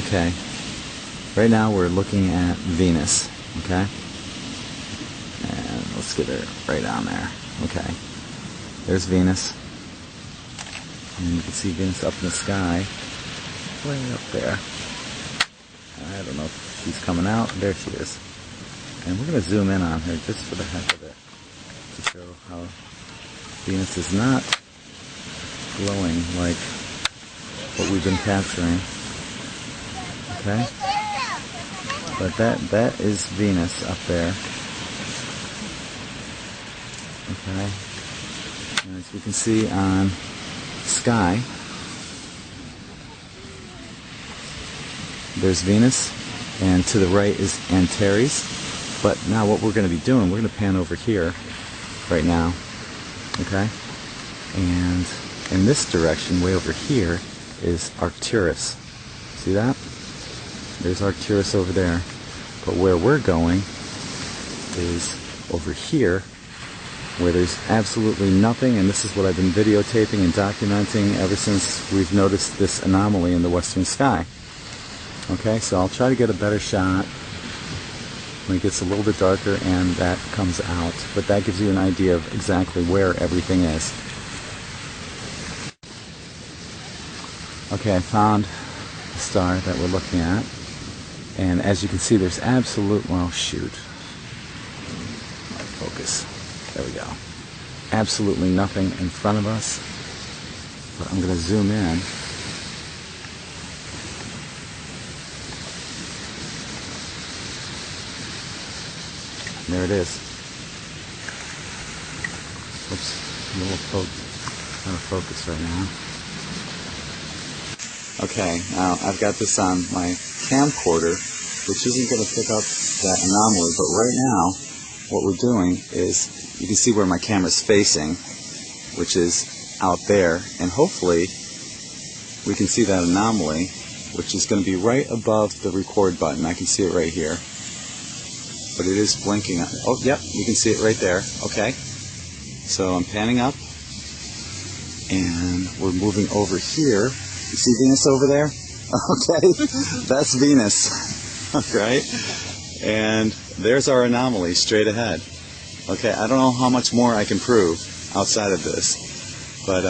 Okay. Right now we're looking at Venus. Okay. And let's get her right on there. Okay. There's Venus. And you can see Venus up in the sky. Way up there. I don't know if she's coming out. There she is. And we're going to zoom in on her just for the heck of it to show how Venus is not glowing like what we've been capturing. Okay? But that is Venus up there. Okay? And as you can see on sky, there's Venus, and to the right is Antares. But now what we're going to be doing, we're going to pan over here right now, okay? And in this direction, way over here, is Arcturus. See that? There's Arcturus over there. But where we're going is over here, where there's absolutely nothing, and this is what I've been videotaping and documenting ever since we've noticed this anomaly in the western sky. Okay, so I'll try to get a better shot when it gets a little bit darker and that comes out, but that gives you an idea of exactly where everything is. Okay, I found the star that we're looking at, and as you can see there's well shoot, focus, there we go, absolutely nothing in front of us, but I'm going to zoom in. There it is. Oops, a little out of focus right now. Okay, now I've got this on my camcorder, which isn't going to pick up that anomaly, but right now, what we're doing is, you can see where my camera's facing, which is out there, and hopefully we can see that anomaly, which is going to be right above the record button. I can see it right here. But it is blinking. Oh, yep, you can see it right there. Okay. So I'm panning up, and we're moving over here. You see Venus over there? Okay, that's Venus. Okay. And there's our anomaly straight ahead. Okay, I don't know how much more I can prove outside of this, but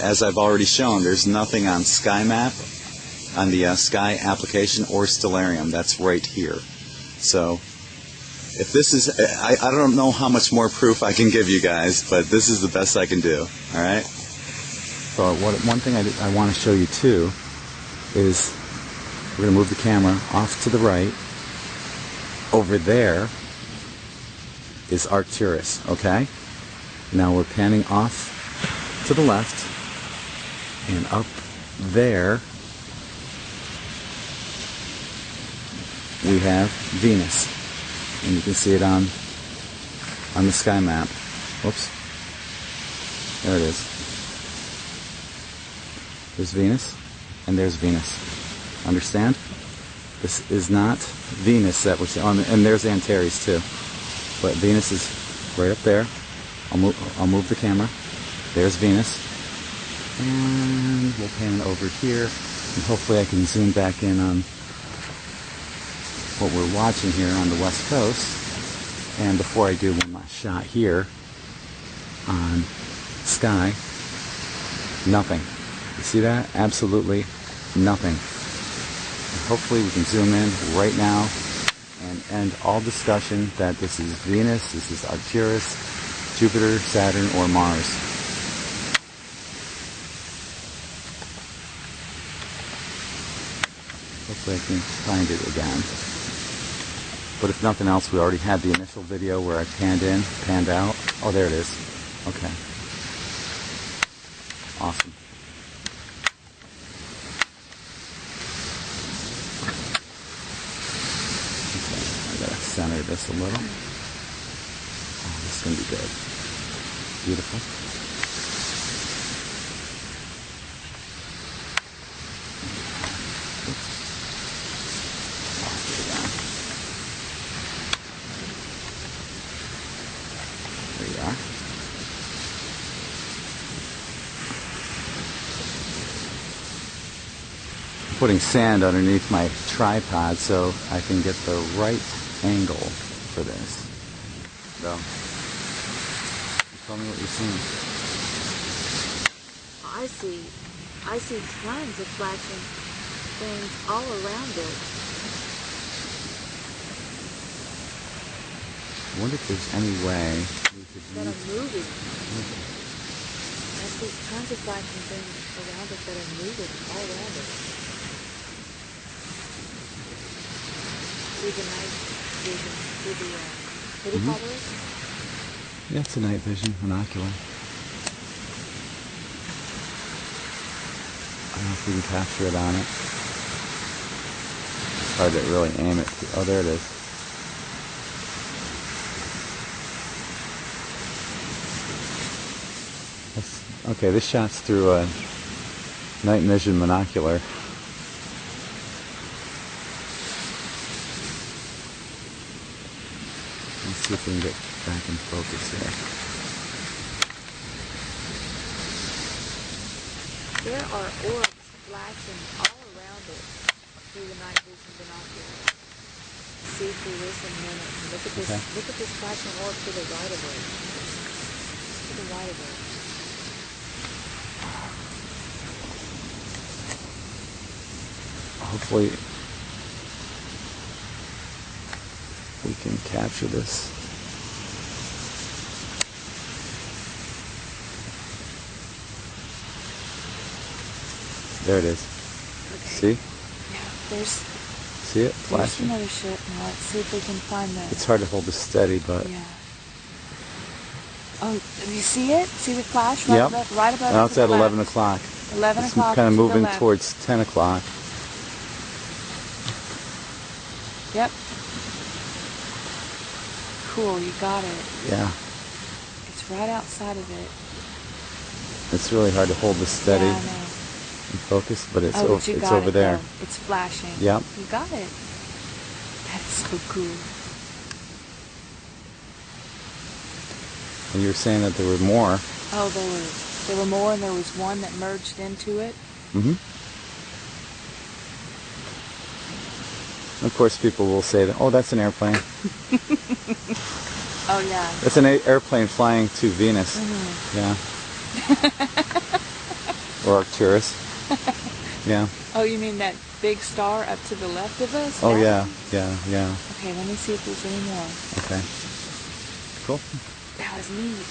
as I've already shown, there's nothing on SkyMap, on the Sky application, or Stellarium. That's right here. So if this is, I don't know how much more proof I can give you guys, but this is the best I can do, alright? So one thing I want to show you too is, we're going to move the camera off to the right. Over there is Arcturus, okay? Now we're panning off to the left, and up there we have Venus. And you can see it on the sky map. Whoops. There it is. There's Venus, and there's Venus. Understand? This is not Venus that we're seeing. And there's Antares too. But Venus is right up there. I'll move the camera. There's Venus. And we'll pan over here. And hopefully I can zoom back in on what we're watching here on the west coast. And before I do one last shot here on sky, nothing. You see that? Absolutely nothing. And hopefully we can zoom in right now and end all discussion that this is Venus, this is Arcturus, Jupiter, Saturn, or Mars. Hopefully I can find it again. But if nothing else, we already had the initial video where I panned in, panned out. Oh, there it is. Okay. Awesome. Okay, I gotta center this a little. Oh, this is gonna be good. Beautiful. There you are. putting sand underneath my tripod so I can get the right angle for this. So, tell me what you're seeing. I see tons of flashing things all around it. I wonder if there's any way we could That use... are moving. I see tons of flashing things around it that are moving all around it. Through the night vision, through the, what do you call those? Yeah, it's a night vision monocular. I don't know if we can capture it on it. It's hard to really aim it. Oh, there it is. Okay, this shot's through a night vision monocular. Let's see if we can get back in focus here. There are orbs flashing all around it through the night vision binocular. See through this in a minute. Look at this. Okay. Look at this flashing orb to the right of it. To the right of it. Hopefully we can capture this. There it is. Okay. See? Yeah, there's See it? there's Flashing. Mothership. Now let's see if we can find that. It's hard to hold this steady, but... Yeah. Oh, do you see it? See the flash right Yep. above, right above Now it it's to at the 11 left. o'clock. 11 It's o'clock kind of to the moving left. towards 10 o'clock. Yep. Cool, you got it. Yeah. It's right outside of it. It's really hard to hold this steady Yeah, I and know. focus, but it's, Oh, but you it's got over it, there. though. It's flashing. Yep. You got it. That's so cool. And you were saying that there were more. Oh, there were more, and there was one that merged into it. Mm-hmm. Of course, people will say that, oh, that's an airplane. Oh, yeah. That's an airplane flying to Venus. Mm-hmm. Yeah. Or Arcturus. Yeah. Oh, you mean that big star up to the left of us? Oh, That yeah. one? Yeah, yeah. Okay, let me see if there's any more. Okay. Cool. That was neat.